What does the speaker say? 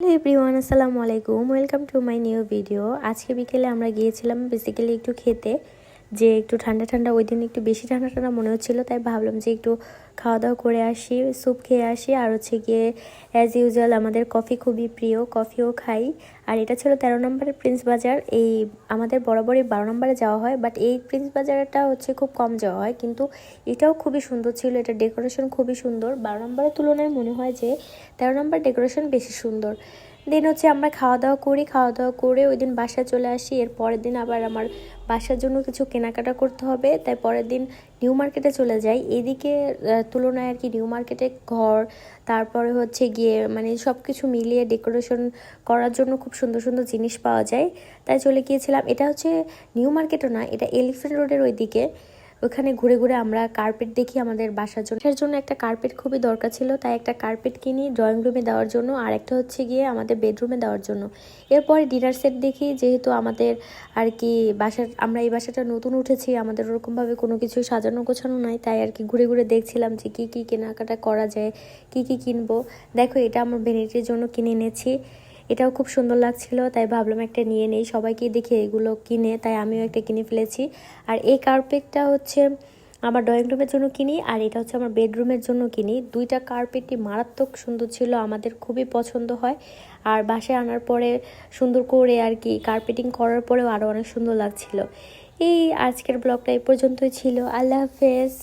Hello everyone, আসসালামু আলাইকুম। Welcome to my new video. আজকে বিকেলে আমরা গিয়েছিলাম বেসিক্যালি একটু খেতে, যে একটু ঠান্ডা ঠান্ডা, ওই দিন একটু বেশি ঠান্ডা ঠান্ডা মনে হচ্ছিলো, তাই ভাবলাম যে একটু খাওয়া দাওয়া করে আসি, স্যুপ খেয়ে আসি। আর হচ্ছে গিয়ে অ্যাজ ইউজুয়াল আমাদের কফি খুবই প্রিয়, কফিও খাই। আর এটা ছিল 13 নম্বরের প্রিন্স বাজার। এই আমাদের বরাবরই 12 নম্বরে যাওয়া হয়, বাট এই প্রিন্স বাজারটা হচ্ছে খুব কম যাওয়া হয়, কিন্তু এটাও খুবই সুন্দর ছিল। এটা ডেকোরেশন খুবই সুন্দর। 12 নম্বরের তুলনায় মনে হয় যে 13 নম্বর ডেকোরেশন বেশি সুন্দর। দেন হচ্ছে আমরা খাওয়া দাওয়া করি, খাওয়া দাওয়া করে ওই দিন বাসায় চলে আসি। এর পরের দিন আবার আমার বাসার জন্য কিছু কেনাকাটা করতে হবে, তাই পরের দিন নিউ মার্কেটে চলে যাই। এদিকে তুলনায় আর কি নিউ মার্কেটে ঘর, তারপরে হচ্ছে গিয়ে মানে সব কিছু মিলিয়ে ডেকোরেশন করার জন্য খুব সুন্দর সুন্দর জিনিস পাওয়া যায়, তাই চলে গিয়েছিলাম। এটা হচ্ছে নিউ মার্কেটও না, এটা এলিফ্যান্ট রোডের ওইদিকে। ওখানে ঘুরে ঘুরে আমরা কার্পেট দেখি আমাদের বাসার জন্য। এর জন্য একটা কার্পেট খুবই দরকার ছিল, তাই একটা কার্পেট কিনি ড্রয়িং রুমে দেওয়ার জন্য, আর একটা হচ্ছে গিয়ে আমাদের বেডরুমে দেওয়ার জন্য। এরপরে ডিনার সেট দেখি, যেহেতু আমাদের আর কি আমরা এই বাসাটা নতুন উঠেছি, আমাদের ওরকমভাবে কোনো কিছু সাজানো গোছানো নাই, তাই আর কি ঘুরে ঘুরে দেখছিলাম যে কী কী কেনাকাটা করা যায়, কী কী কিনবো। দেখো, এটা আমার ভ্যানিটির জন্য কিনে এনেছি, এটাও খুব সুন্দর লাগছিল, তাই ভাবলাম একটা নিয়ে নেই। সবাইকে দেখে এগুলো কিনে, তাই আমিও একটা কিনে ফেলেছি। আর এই কার্পেটটা হচ্ছে আমার ড্রয়িং রুমের জন্য কিনি, আর এটা হচ্ছে আমার বেডরুমের জন্য কিনি। দুইটা কার্পেটই মারাত্মক সুন্দর ছিল, আমাদের খুবই পছন্দ হয়। আর বাসায় আনার পরে সুন্দর করে আর কি কার্পেটিং করার পরেও আরও অনেক সুন্দর লাগছিল। এই আজকের ব্লগটা এই পর্যন্তই ছিল। আল্লাহ হাফেজ।